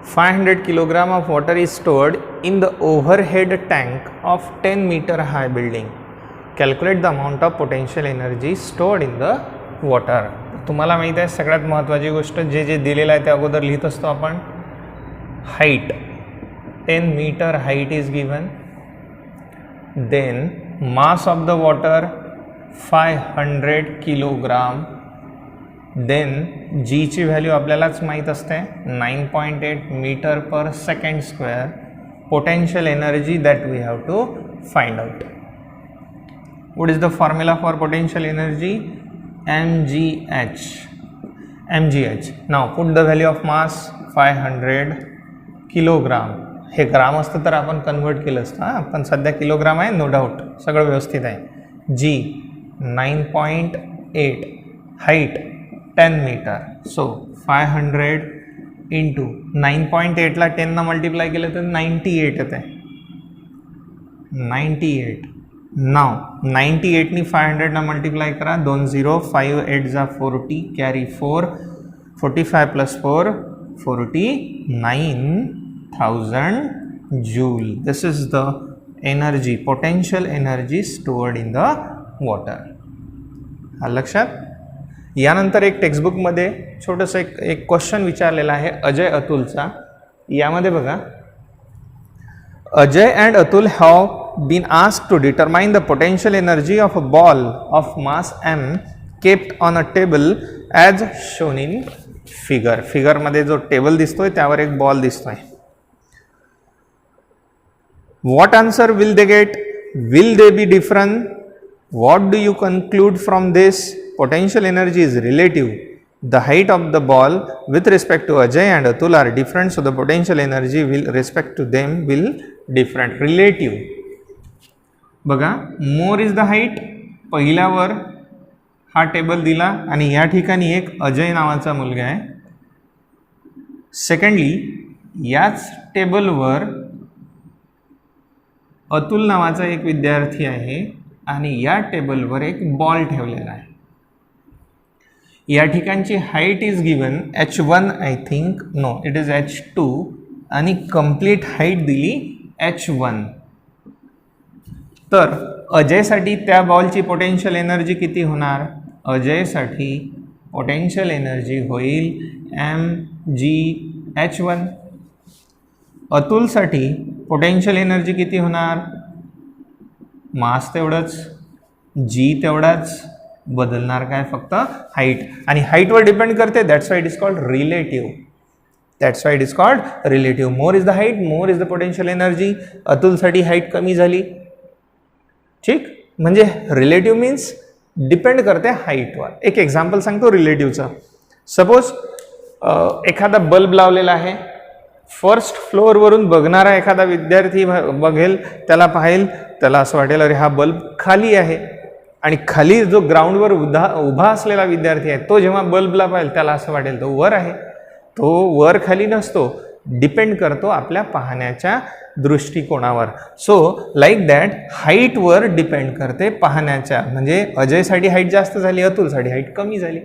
500 kilogram of water is stored in the overhead tank of 10-meter high building. Calculate the amount of potential energy stored in the water. तुम्हाला माहिती आहे सगळ्यात महत्त्वाची गोष्ट जे जे दिलेलं आहे ते अगोदर लिहित असतो आपण. Height 10 meter height is given, then mass of the water 500 kilogram, then g ची व्हॅल्यू आपल्यालाच माहीत असते 9.8 meter per second square. Potential energy that we have to find out. What is the formula for potential energy? mgh. Now put the value of mass 500 kilogram. हे ग्राम असतं तर आपण convert केलं असतं. हां, पण सध्या किलोग्राम आहे, नो डाऊट, सगळं व्यवस्थित आहे. G 9.8, height 10 metre. So 500 into 9.8ला 10 मल्टिप्लाय केलं तर 98 येत आहे. 98. नाव 98नी 500 मल्टिप्लाय करा. 2 0, 5 8 जा 40, carry 4, 45 plus 4 49,000 joule. This is the energy, potential energy stored in the water. लक्षात. यानंतर एक टेक्स्टबुकमध्ये छोटंसं एक क्वेश्चन विचारलेला आहे अजय अतुलचा. यामध्ये बघा, Ajay and Atul have been asked to determine the potential energy of a ball of mass m kept on a table as shown in figure. फिगरमध्ये जो टेबल दिसतोय त्यावर एक बॉल दिसतोय. What answer will they get? Will they be different? What do you conclude from this? Potential energy is relative. The height of the ball with respect to Ajay and Atul are different, so the potential energy will respect to them will different. Relative. बघा, more is the height. पहिल्यावर हा table दिला आणि या ठिकाणी एक अजय नावाचा मुलगा आहे. सेकंडली याच टेबलवर अतुल नावाचा एक विद्यार्थी आहे आणि या टेबलवर एक बॉल ठेवलेला आहे. या ठिकाणची height is given h1 I think, no it is h2 आणि कंप्लीट हाईट दिली h1. तर अजयसाठी त्या बॉलची पोटेन्शियल एनर्जी किती होणार? अजयसाठी पोटेन्शियल एनर्जी होईल mgh1. अतुलसाठी पोटेन्शियल एनर्जी किती होणार? मास तेवढंच, जी तेवढाच, बदलणार काय फक्त हाईट. आणि हाईटवर डिपेंड करते, that's why it is called relative. That's why it is called relative. More is the height, more is the potential energy. अतुलसाठी हाईट कमी झाली. ठीक, म्हणजे रिलेटिव्ह मीन्स डिपेंड करते हाईटवर. एक एक्झाम्पल सांगतो रिलेटिव्हचं. सपोज एखादा बल्ब लावलेला आहे. फर्स्ट फ्लोअरवरून बघणारा एखादा विद्यार्थी बघेल, त्याला पाहेल, त्याला असं वाटेल अरे हा बल्ब खाली आहे. आणि खाली जो ग्राउंडवर उभा असलेला विद्यार्थी आहे तो जेव्हा बल्बला पाहेल त्याला असं वाटेल तो वर आहे. तो वर खाली नसतो, डिपेंड करतो आपल्या पाहण्याच्या दृष्टिकोनावर. सो लाईक दॅट हाईटवर डिपेंड करते पाहण्याच्या. म्हणजे अजयसाठी हाईट जास्त झाली, अतुलसाठी हाईट कमी झाली.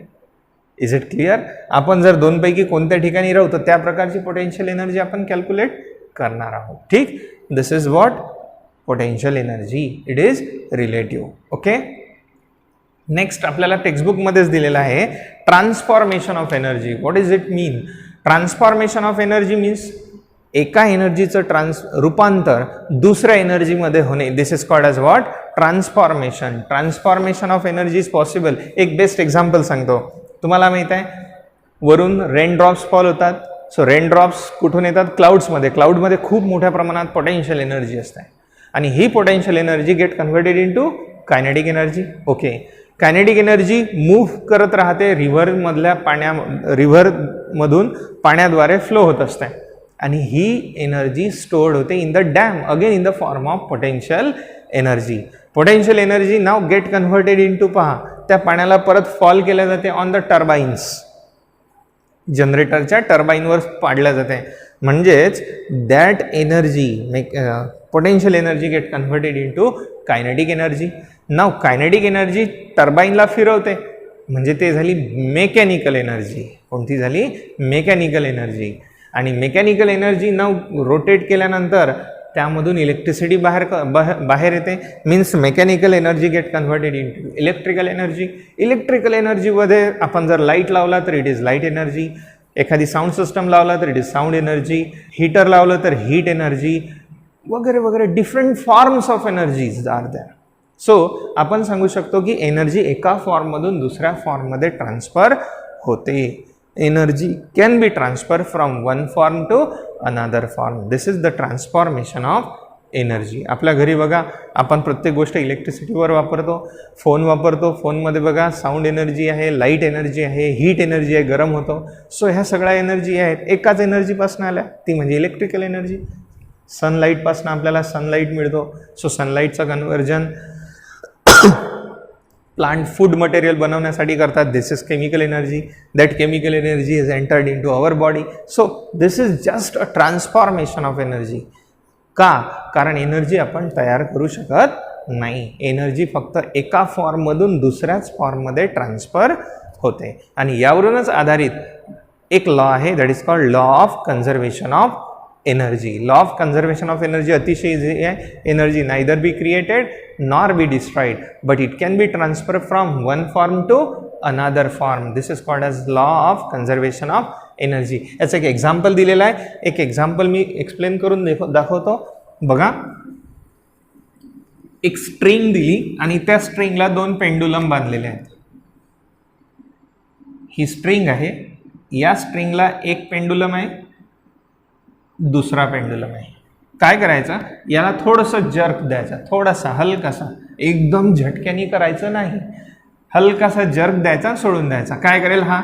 Is it clear? आपण जर दोनपैकी कोणत्या ठिकाणी राहू तर त्या प्रकारची पोटेन्शियल एनर्जी आपण कॅल्क्युलेट करणार आहोत. ठीक, this is what potential energy. It is relative. Okay, next आपल्याला टेक्स्टबुकमध्येच दिलेलं आहे transformation of energy. What is it mean? Transformation of energy means एका एनर्जीचं रूपांतर दुसऱ्या एनर्जीमध्ये होणे. This is called as what? Transformation. Transformation of energy is possible. एक बेस्ट एक्झाम्पल सांगतो. तुम्हाला माहीत आहे वरून रेन ड्रॉप्स फॉल होतात. सो रेन ड्रॉप्स कुठून येतात? क्लाउड्समध्ये. क्लाउडमध्ये खूप मोठ्या प्रमाणात पोटेन्शियल एनर्जी असते आणि ही potential energy get converted into kinetic energy. Okay, kinetic energy move करत राहते रिव्हरमधल्या रिव्हरमधून पाण्याद्वारे फ्लो होत असते आणि ही एनर्जी स्टोर्ड होते in the dam, again in the form of potential energy. Potential energy now get converted into, पहा, त्या पाण्याला परत फॉल केल्या जाते ऑन द टर्बाइन्स. जनरेटरच्या टर्बाइनवर पाडल्या जाते. म्हणजेच that energy potential energy get converted into kinetic energy. Now kinetic energy टर्बाइनला फिरवते म्हणजे ते झाली मेकॅनिकल एनर्जी. कोणती झाली? Mechanical energy. आणि मेकॅनिकल एनर्जी न रोटेट केल्यानंतर त्यामधून इलेक्ट्रिसिटी बाहेर येते. Means mechanical energy get converted into electrical energy. Electrical एनर्जीमध्ये आपण जर लाईट लावला तर इट इज लाईट एनर्जी, एखादी साऊंड सिस्टम लावला तर it is sound energy, heater लावलं तर हीट एनर्जी वगैरे वगैरे different forms of energies are there. So आपण सांगू शकतो की एनर्जी एका फॉर्ममधून दुसऱ्या फॉर्ममध्ये ट्रान्सफर होते. Energy can be transfer from one form to another form. This is the transformation of energy. आपल्या घरी बघा आपण प्रत्येक गोष्ट इलेक्ट्रिसिटीवर वापरतो, फोन वापरतो, फोनमध्ये बघा साऊंड एनर्जी आहे, लाईट एनर्जी आहे, हीट एनर्जी आहे, गरम होतो. सो ह्या सगळ्या एनर्जी आहेत एकाच एनर्जीपासून आल्या, ती म्हणजे इलेक्ट्रिकल एनर्जी. सनलाईटपासून आपल्याला सनलाईट मिळतो. सो सनलाईटचं कन्व्हर्जन प्लांट फूड मटेरियल बनवण्यासाठी करतात. This is chemical energy. That chemical energy is entered into our body. So this is just a transformation of energy. का? कारण एनर्जी आपण तयार करू शकत नाही. एनर्जी फक्त एका फॉर्ममधून दुसऱ्याच फॉर्ममध्ये ट्रान्सफर होते. आणि यावरूनच आधारित एक लॉ आहे, that is called law of conservation of energy. Law of conservation of energy अतिशय इझी आहे. Energy neither be created nor be destroyed but it can be transfer from one form to another form. This is called as law of conservation of energy. याचं एक example दिलेलं आहे. एक example मी explain करून दाखवतो. बघा, एक स्ट्रिंग दिली आणि त्या स्ट्रिंगला दोन पेंडुलम बांधलेले आहेत. ही स्ट्रिंग आहे, या स्ट्रिंगला एक पेंडुलम आहे, दुसरा पेंडुलम आहे. काय करायचं, याला थोडंसं जर्क द्यायचा, थोडासा हलकासा, एकदम झटक्याने करायचं नाही, हलकासा जर्क द्यायचा, सोडून द्यायचा. काय करेल, हा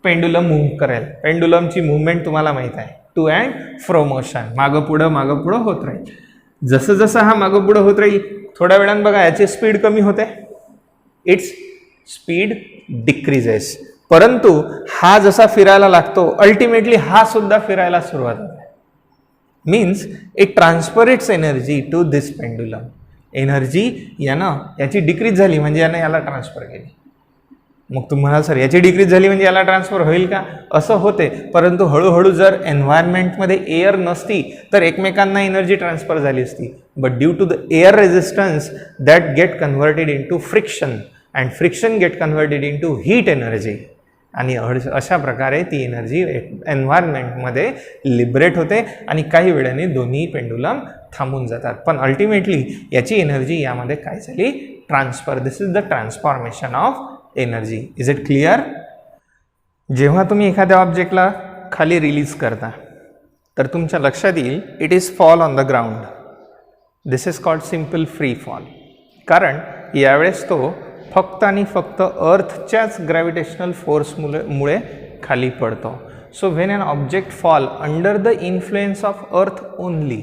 पेंडुलम मूव्ह करेल. पेंडुलमची मुवमेंट तुम्हाला माहित आहे, टू अँड फ्रो मोशन, मागं पुढं होत राहील. जसं जसं हा मागं पुढं होत राहील, थोड्या वेळानं बघा याची स्पीड कमी होते, इट्स स्पीड डिक्रीजेस. परंतु हा जसा फिरायला लागतो अल्टिमेटली हा सुद्धा फिरायला सुरुवात होते. Means it transfer its energy to this pendulum. Energy याची डिक्रीज झाली म्हणजे यानं याला ट्रान्सफर केली. मग तुम्हाला सर याची डिक्रीज झाली म्हणजे याला ट्रान्सफर होईल का? असं होते, परंतु हळूहळू जर एन्व्हायरमेंटमध्ये एअर नसती तर एकमेकांना एनर्जी ट्रान्सफर झाली असती. But due to the air resistance that get converted in to friction and friction get converted in to heat energy. आणि अशा प्रकारे ती एनर्जी एन्व्हायरमेंटमध्ये लिबरेट होते आणि काही वेळाने दोन्ही पेंडुलम थांबून जातात. पण अल्टिमेटली याची एनर्जी यामध्ये काय झाली, transfer. This is the transformation of energy. Is it clear? जेव्हा तुम्ही एखाद्या ऑब्जेक्टला खाली रिलीज करता तर तुमच्या लक्षात येईल it is fall on the ground. This is called simple free fall. कारण यावेळेस तो फक्त आणि फक्त अर्थच्याच ग्रॅव्हिटेशनल फोर्समुळे खाली पडतो. So when an object fall under the influence of earth only,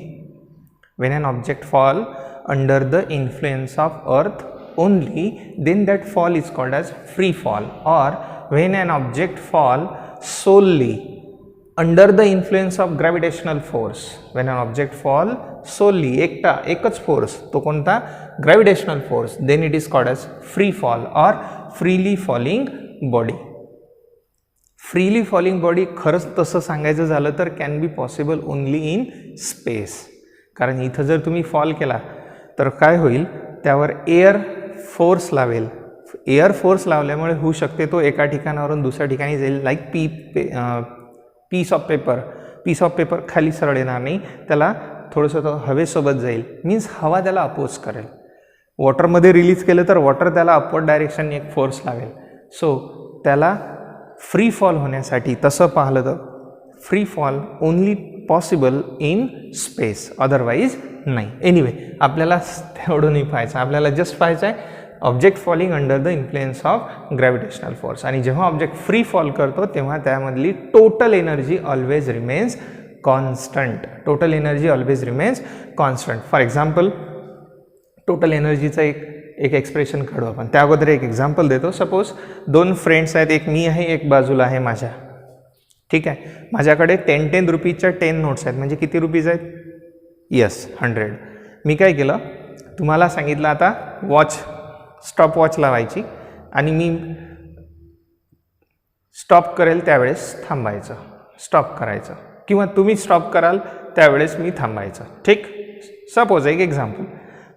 when an object fall under the influence of earth only, then that fall is called as free fall. Or when an object fall solely under the influence of gravitational force, when an object fall solely एकच force, तो कोणता, gravitational force, then it is called as free fall or freely falling body. Freely falling body खरंच तसं सांगायचं झालं तर can be possible only in space. कारण इथं जर तुम्ही फॉल केला तर काय होईल, त्यावर एअर फोर्स लावेल. एअर फोर्स लावल्यामुळे होऊ शकते तो एका ठिकाणावरून दुसऱ्या ठिकाणी जाईल. लाईक पीस ऑफ पेपर खाली सरळ येणार नाही, त्याला थोडंसं तो हवेसोबत जाईल. मीन्स हवा त्याला अपोज करेल. वॉटरमध्ये रिलीज केलं तर वॉटर त्याला अपवर्ड डायरेक्शनने एक फोर्स लावेल. सो त्याला फ्री फॉल होण्यासाठी तसं पाहिलं तर free fall only possible in space, otherwise नाही. एनिवे आपल्याला तेवढं नाही पाहायचं, आपल्याला जस्ट पाहायचं आहे object falling under the influence of gravitational force. आणि जेव्हा ऑब्जेक्ट फ्री फॉल करतो तेव्हा त्यामधली total energy always remains constant. Total energy always remains constant. For example total एनर्जीचं एक एक्सप्रेशन काढू आपण. त्या अगोदर एक एक्झाम्पल देतो. सपोज दोन फ्रेंड्स आहेत, एक मी आहे, एक बाजूला आहे माझ्या. ठीक आहे, माझ्याकडे 10 रुपीजच्या 10 नोट्स आहेत. म्हणजे किती रुपीज आहेत? यस, 100. मी काय केलं, तुम्हाला सांगितलं आता स्टॉप वॉच लावायची आणि मी स्टॉप करेल त्यावेळेस थांबायचं, स्टॉप करायचं. किंवा तुम्ही स्टॉप कराल त्यावेळेस मी थांबायचं. ठीक. सपोज एक एक्झाम्पल,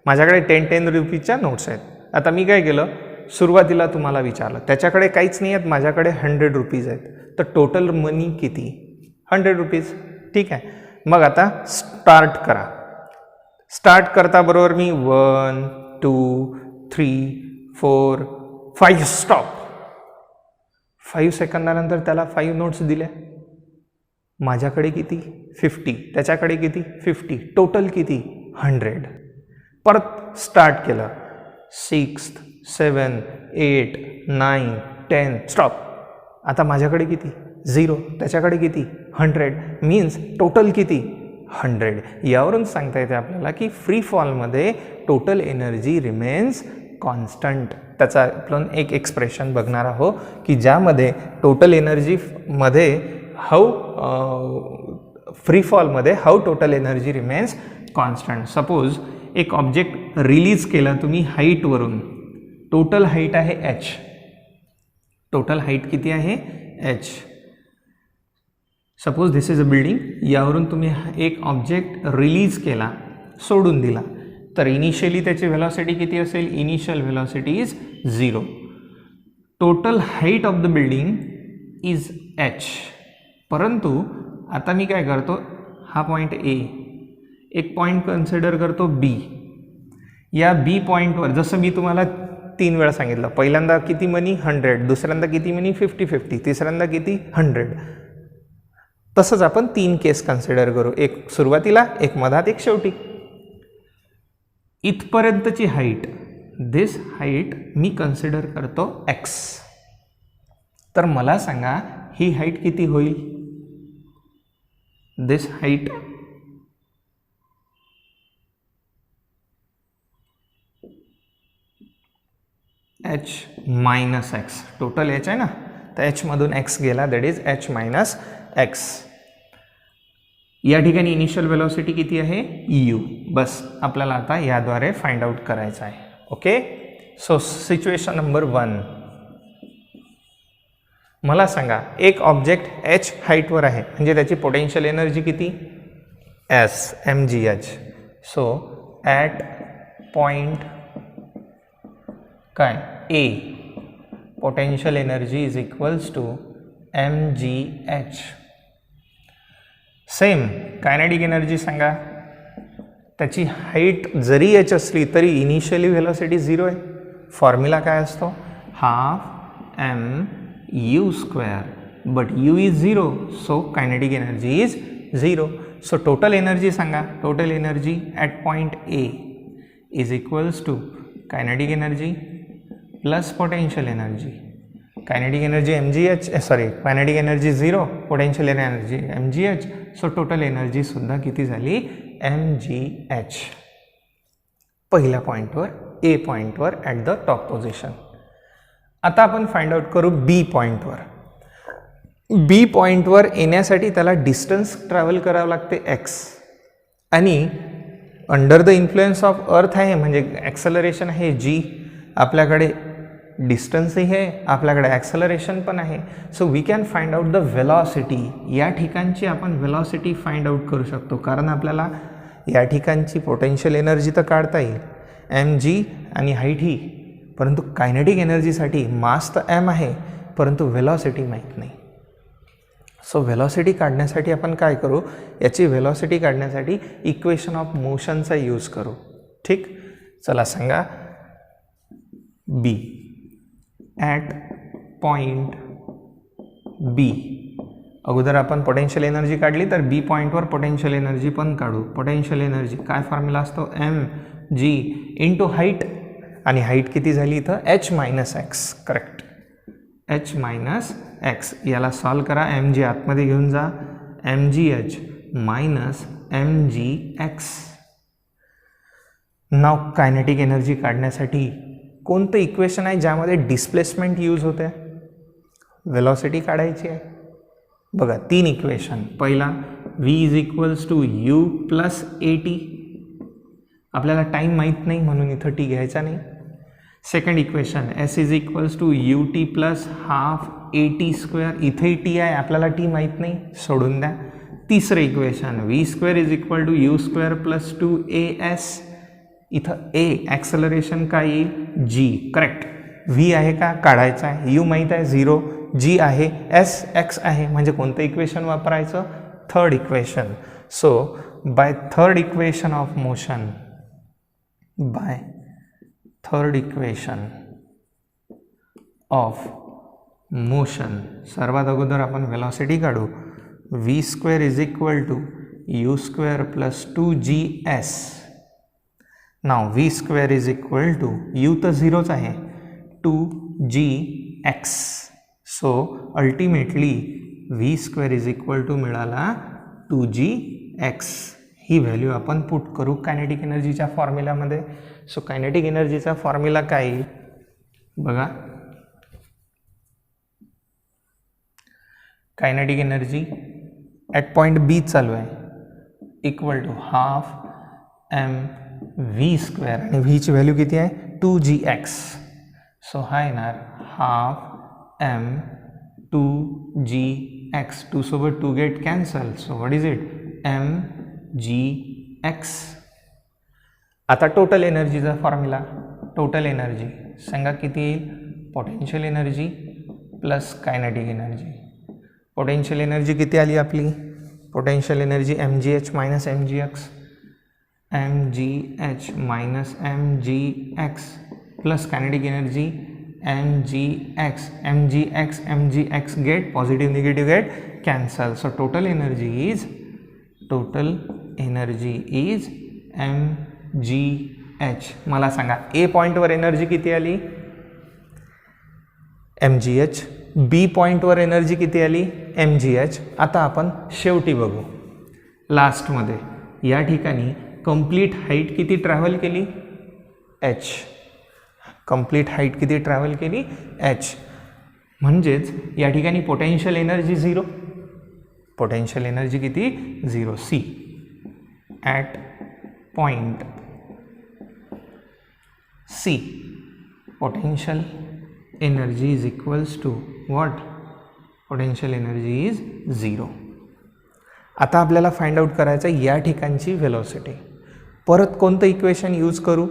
माझ्याकडे 10 रुपीजच्या नोट्स आहेत. आता मी काय केलं, सुरुवातीला तुम्हाला विचारलं, त्याच्याकडे काहीच नाही आहेत, माझ्याकडे 100 रुपीज आहेत, तर टोटल मनी किती? 100 रुपीज. ठीक आहे. मग आता स्टार्ट करा. स्टार्ट करता बरोबर मी 1 2 3 4 5 स्टॉप. 5 सेकंदानंतर त्याला 5 नोट्स दिल्या. माझ्याकडे किती? 50. त्याच्याकडे किती? 50. टोटल किती? 100. परत स्टार्ट केलं. 6 7 8 9 10 स्टॉप. आता माझ्याकडे किती? 0. त्याच्याकडे किती? 100. मीन्स टोटल किती? 100. यावरून सांगता येते आपल्याला की फ्री फॉलमध्ये टोटल एनर्जी रिमेन्स कॉन्स्टंट. त्याचा आपण एक एक्सप्रेशन बघणार आहोत की ज्यामध्ये टोटल एनर्जीमध्ये फ्री फॉलमध्ये how total energy remains constant. Suppose एक ऑब्जेक्ट रिलीज केला तुम्ही हाईटवरून. टोटल हाईट आहे h. टोटल हाईट किती आहे? h. Suppose this is a building. यावरून तुम्ही एक ऑब्जेक्ट रिलीज केला, सोडून दिला, तर इनिशियली त्याची व्हेलॉसिटी किती असेल? Initial velocity is 0. Total height of the building is h. परंतु आता मी काय करतो, हा पॉईंट A, एक पॉईंट कन्सिडर करतो B. या B पॉईंटवर जसं मी तुम्हाला 3 वेळा सांगितलं, पहिल्यांदा किती मनी? 100. दुसऱ्यांदा किती मनी? 50-50. तिसऱ्यांदा किती? 100. तसंच आपण 3 केस कन्सिडर करू, एक सुरुवातीला, एक मधात, एक शेवटी. इथपर्यंतची हाईट, दिस हाईट मी कन्सिडर करतो x. तर मला सांगा ही हाईट किती होईल? This height h minus x. Total h आहे ना, तर h मधून x गेला, that is h minus x. या ठिकाणी इनिशियल वेलोसिटी किती आहे? u. बस आपल्याला आता याद्वारे फाइंड आउट करायचं आहे. ओके. सो सिच्युएशन नंबर 1, मला सांगा एक ऑब्जेक्ट h हाईटवर आहे, म्हणजे त्याची पोटेन्शियल एनर्जी किती? s mgh. So at point काय A, potential energy is equals to mgh. Same kinetic energy सांगा. त्याची हाईट जरी h असली तरी इनिशियली व्हेलॉसिटी 0 आहे. फॉर्म्युला काय असतो? Half mu square, but u is 0, so kinetic energy is 0. So total energy सांगा. Total energy at point A is equals to kinetic energy plus potential energy. Kinetic energy mgh, kinetic energy 0, potential energy mgh. So total energy सुद्धा किती झाली? mgh. पहिल्या पॉईंटवर, A पॉईंटवर at the top position. आता आपण find out करू B पॉईंटवर. B पॉईंटवर येण्यासाठी त्याला डिस्टन्स ट्रॅव्हल करावं लागते x, आणि अंडर द इन्फ्लुएन्स ऑफ अर्थ आहे, म्हणजे ॲक्सेलरेशन आहे g. आपल्याकडे डिस्टन्सही आहे, आपल्याकडे ॲक्सेलरेशन पण आहे. So we can find out the velocity. या ठिकाणची आपण वेलॉसिटी फाइंड आउट करू शकतो, कारण आपल्याला या ठिकाणची पोटेन्शियल एनर्जी तर काढता येईल, mg आणि हाईट ही. परंतु कायनेटिक एनर्जीसाठी मास तर m आहे, परंतु वेलॉसिटी माहीत नाही. सो वेलॉसिटी काढण्यासाठी आपण काय करू? याची वेलॉसिटी काढण्यासाठी इक्वेशन ऑफ मोशनचा यूज करू. ठीक. चला सांगा. B at point B. अगोदर आपण पोटेन्शियल एनर्जी काढली, तर B पॉईंटवर पोटेन्शियल एनर्जी पण काढू. पोटेन्शियल एनर्जी काय फॉर्म्युला असतो? mg इंटू हाईट, आणि हाईट किती झाली इथं? h minus x. Correct, h minus x. याला सॉल्व करा. mg आतमध्ये घेऊन जा. mgh minus mgx. नाव कायनेटिक एनर्जी काढण्यासाठी कोणतं इक्वेशन आहे ज्यामध्ये डिस्प्लेसमेंट यूज होते? वेलॉसिटी काढायची आहे. बघा 3 इक्वेशन. पहिला v is equals to u plus at. आपल्याला टाईम माहीत नाही म्हणून इथं t घ्यायचा नाही. Second equation s is equals to ut plus half at square. इथेही t आहे, आपल्याला t माहीत नाही, सोडून द्या. तिसरं equation v square is equal to u square plus 2as. इथं ए ॲक्सलरेशन काय येईल जी, करेक्ट. व्ही आहे का काढायचा आहे, यू माहीत आहे 0, जी आहे, एस एक्स आहे, म्हणजे कोणतं इक्वेशन वापरायचं, third equation. So by third equation of motion, by third equation of motion, सर्वात अगोदर आपण वेलॉसिटी काढू. V square is equal to u square plus 2gs. नाव v square is equal to, u तर 0च आहे, 2gx. So ultimately v square is equal to मिळाला 2gx. ही व्हॅल्यू आपण पुट करू कायनेटिक एनर्जीच्या फॉर्म्युलामध्ये. सो कायनेटिक एनर्जीचा फॉर्म्युला काय येईल बघा. कायनेटिक एनर्जी ॲट पॉईंट बी चालू आहे, equal to half mv square, आणि व्हीची व्हॅल्यू किती आहे 2gx. सो हा येणार हाफ m2gx, 2 सोबत 2 get cancel. So what is it mgx. आता टोटल एनर्जीचा फॉर्म्युला, टोटल एनर्जी सांगा किती येईल, potential energy plus kinetic energy. Potential energy किती आली आपली, potential energy mgh minus mgx, mgh minus mgx plus kinetic energy mgx, mgx, mgx get positive negative get cancel. So total energy is mgh. मला सांगा ए पॉईंटवर energy किती आली mgh, B पॉईंटवर energy किती आली mgh. आता आपण शेवटी बघू लास्टमध्ये, या ठिकाणी कंप्लीट हाईट किती ट्रॅव्हल केली h, कंप्लीट हाईट किती ट्रॅव्हल केली h. म्हणजेच या ठिकाणी पोटेन्शियल एनर्जी 0, पोटेन्शियल एनर्जी किती 0. C at point C potential energy is equals to what, potential energy is 0. आता आपल्याला फाइंड आउट करायचं या ठिकाणची व्हेलॉसिटी. परत कोणतं इक्वेशन यूज करू,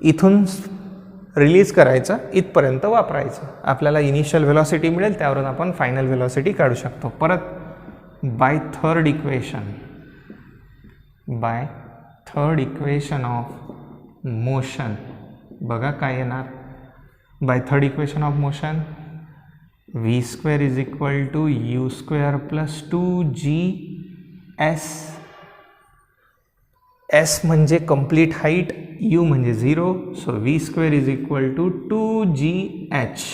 इथून रिलीज करायचं इथपर्यंत वापरायचं, आपल्याला इनिशियल व्हेलॉसिटी मिळेल, त्यावरून आपण फायनल व्हेलॉसिटी काढू शकतो. परत by third equation of motion, बघा काय येणार. By third equation of motion v square is equal to u square plus 2gs. S म्हणजे कंप्लीट हाईट, यू म्हणजे 0. So v square is equal to 2gh,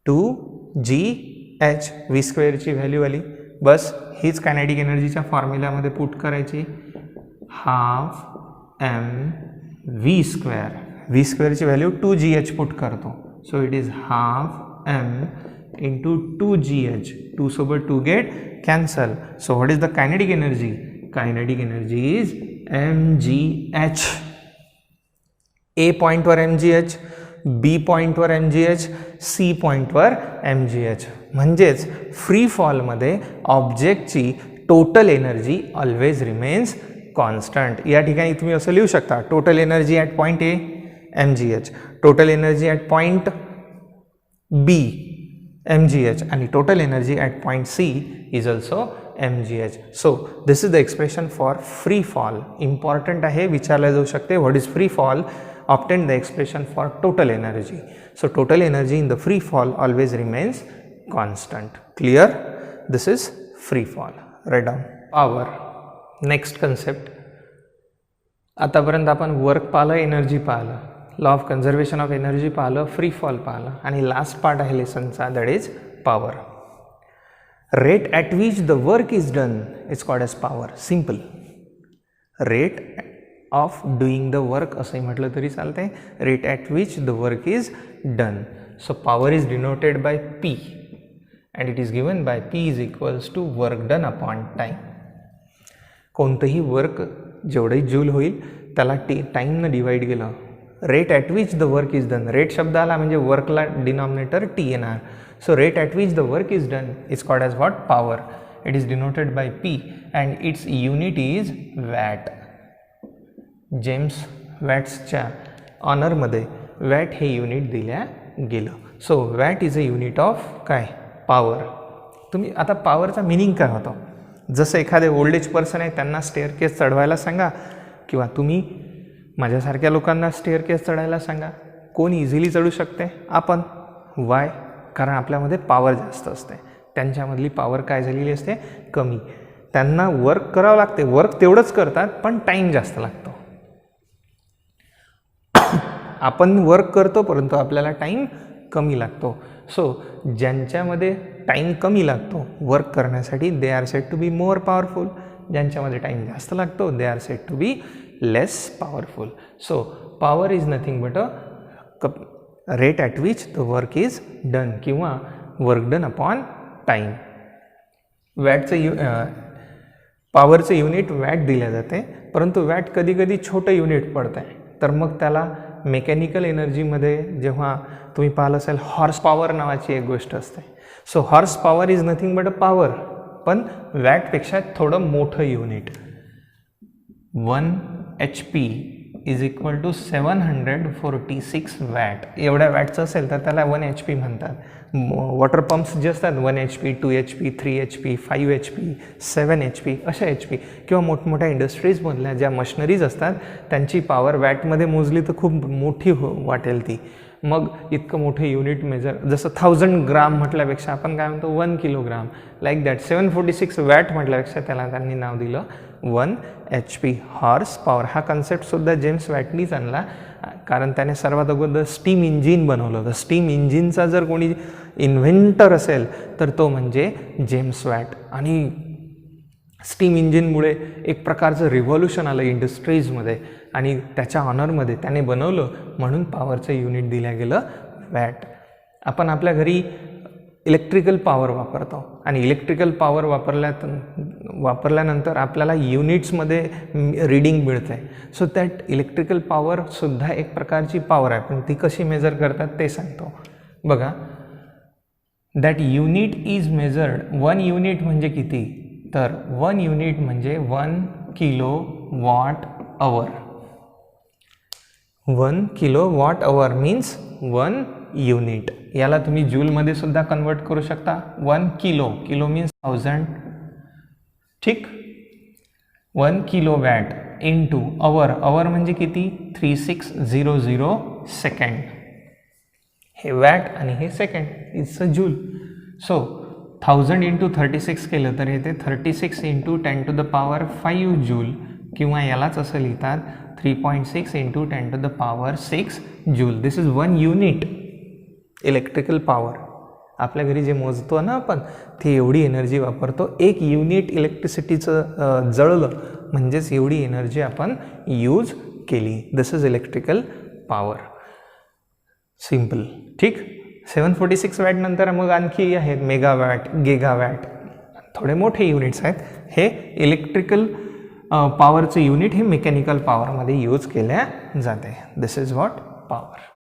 2gh. V स्क्वेअरची value आली, बस हीच kinetic एनर्जीच्या फॉर्म्युलामध्ये पुट करायची. हाफ mv स्क्वेअर, व्ही स्क्वेअरची व्हॅल्यू 2gh पुट करतो. So it is half m into 2gh, 2 सोबत 2 get cancel. So what is the kinetic energy, kinetic energy is mgh. A पॉईंटवर mgh, बी पॉईंटवर mgh, C पॉईंटवर mgh. म्हणजेच free फॉलमध्ये ऑब्जेक्टची total energy always remains constant. या ठिकाणी तुम्ही असं लिहू शकता, total energy at point A mgh, total energy at point B mgh, आणि total energy at point C is also mgh. So this is the expression for free fall. Important आहे, विचारला जाऊ शकते what is free fall, obtain the expression for total energy. So total energy in the free fall always remains constant. Clear? This is free fall. Write down. Power. Next concept. आतापर्यंत आपण work पाहिलं, energy पाहिलं, law of conservation of energy पाहिलं, free fall पाहिलं, आणि last part आहे लेसनचा, that is power. Rate at which the work is done is called as power. Simple. Rate of doing the work असंही म्हटलं तरी चालतंय. Rate at which the work is done. So power is denoted by P and it is given by P is equals to work done upon time. कोणतंही work जेवढंही joule होईल त्याला टाईमनं divide केलं. Rate at which the work is done, rate शब्द आला म्हणजे वर्कला denominator T येणार. So rate at which the work is done is called as what, power. It is denoted by P and its unit is watt. James वॅट्सच्या ऑनरमध्ये watt हे unit दिल्या गेलं. So watt is a unit of काय? Power. तुम्ही आता पॉवरचा meaning काय होतो? जसं एखादे ओल्ड एज पर्सन आहे त्यांना स्टेअरकेस चढवायला सांगा किंवा तुम्ही माझ्यासारख्या लोकांना स्टेअरकेस चढायला सांगा. कोण इझिली चढू शकते? आपण. वाय? कारण आपल्यामध्ये पॉवर जास्त असते. त्यांच्यामधली पॉवर काय झालेली असते? कमी. त्यांना वर्क करावं लागते, वर्क तेवढंच करतात पण टाईम जास्त लागतो. आपण वर्क करतो परंतु आपल्याला टाईम कमी लागतो. सो ज्यांच्यामध्ये टाईम कमी लागतो वर्क करण्यासाठी they are said to be more powerful. ज्यांच्यामध्ये टाईम जास्त लागतो they are said to be less powerful. So power is nothing but a rate at which the work is done किंवा work done upon time. वॅटचं पॉवरचं unit watt दिल्या जाते, परंतु watt कधी कधी छोटं युनिट पडतं आहे. तर मग त्याला मेकॅनिकल एनर्जीमध्ये जेव्हा तुम्ही पाहिलं असेल हॉर्स पॉवर नावाची एक गोष्ट असते. So horsepower is nothing but a power, पण वॅटपेक्षा थोडं मोठं unit. 1 HP is equal to 746 watt. एवढ्या वॅटचं असेल तर त्याला 1 HP म्हणतात. वॉटर पंप्स जे असतात 1 HP, 2 HP, 3 HP, 5 HP, 7 HP अशा HP किंवा मोठमोठ्या इंडस्ट्रीजमधल्या ज्या मशिनरीज असतात त्यांची पॉवर वॅटमध्ये मोजली तर खूप मोठी वाटेल ती. मग इतकं मोठं युनिट मेजर, जसं 1000 ग्राम म्हटल्यापेक्षा आपण काय म्हणतो 1 किलोग्राम, लाईक दॅट. 746 वॅट म्हटल्यापेक्षा त्याला त्यांनी नाव दिलं 1 HP हॉर्स पॉवर. हा कन्सेप्टसुद्धा जेम्स वॅटनीच आणला कारण त्याने सर्वात अगोदर स्टीम इंजिन बनवलं होतं. स्टीम इंजिनचा जर कोणी इन्व्हेंटर असेल तर तो म्हणजे जेम्स वॅट. आणि स्टीम इंजिनमुळे एक प्रकारचं रिव्हॉल्युशन आलं इंडस्ट्रीजमध्ये आणि त्याच्या ऑनरमध्ये त्याने बनवलं म्हणून पॉवरचं युनिट दिलं गेलं वॅट. आपण आपल्या घरी इलेक्ट्रिकल पॉवर वापरतो आणि इलेक्ट्रिकल पॉवर वापरल्यानंतर आपल्याला युनिट्समध्ये रीडिंग मिळते. सो दॅट इलेक्ट्रिकल पॉवरसुद्धा एक प्रकारची पॉवर आहे, पण ती कशी मेजर करतात ते सांगतो. बघा, that unit is measured. 1 unit म्हणजे किती? तर 1 युनिट म्हणजे 1 kilo watt our. 1 kilo watt our means 1 unit. याला तुम्ही जूलमध्ये सुद्धा कन्वर्ट करू शकता. 1 किलो मीन्स 1000. ठीक. 1 किलो वॅट इंटू अवर म्हणजे किती? 3600 सेकंड. हे वॅट आणि हे second, it's a joule. So 1000 into 36 केलं तर येते 36 into 10 to the power 5 joule किंवा यालाच असं लिहितात 3.6 into 10 to the power 6 joule. This is 1 unit electrical power. आपल्या घरी जे मोजतो ना आपण ते एवढी एनर्जी वापरतो. 1 युनिट इलेक्ट्रिसिटीचं जळलं म्हणजेच एवढी एनर्जी आपण यूज केली. दिस इज इलेक्ट्रिकल पॉवर. सिम्पल. ठीक. 746 वॅट नंतर मग आणखी आहेत मेगावॅट, गिगावॅट, थोडे मोठे युनिट्स आहेत. हे इलेक्ट्रिकल पॉवरचं युनिट हे मेकॅनिकल पॉवरमध्ये यूज केल्या जाते. दिस इज व्हॉट पॉवर.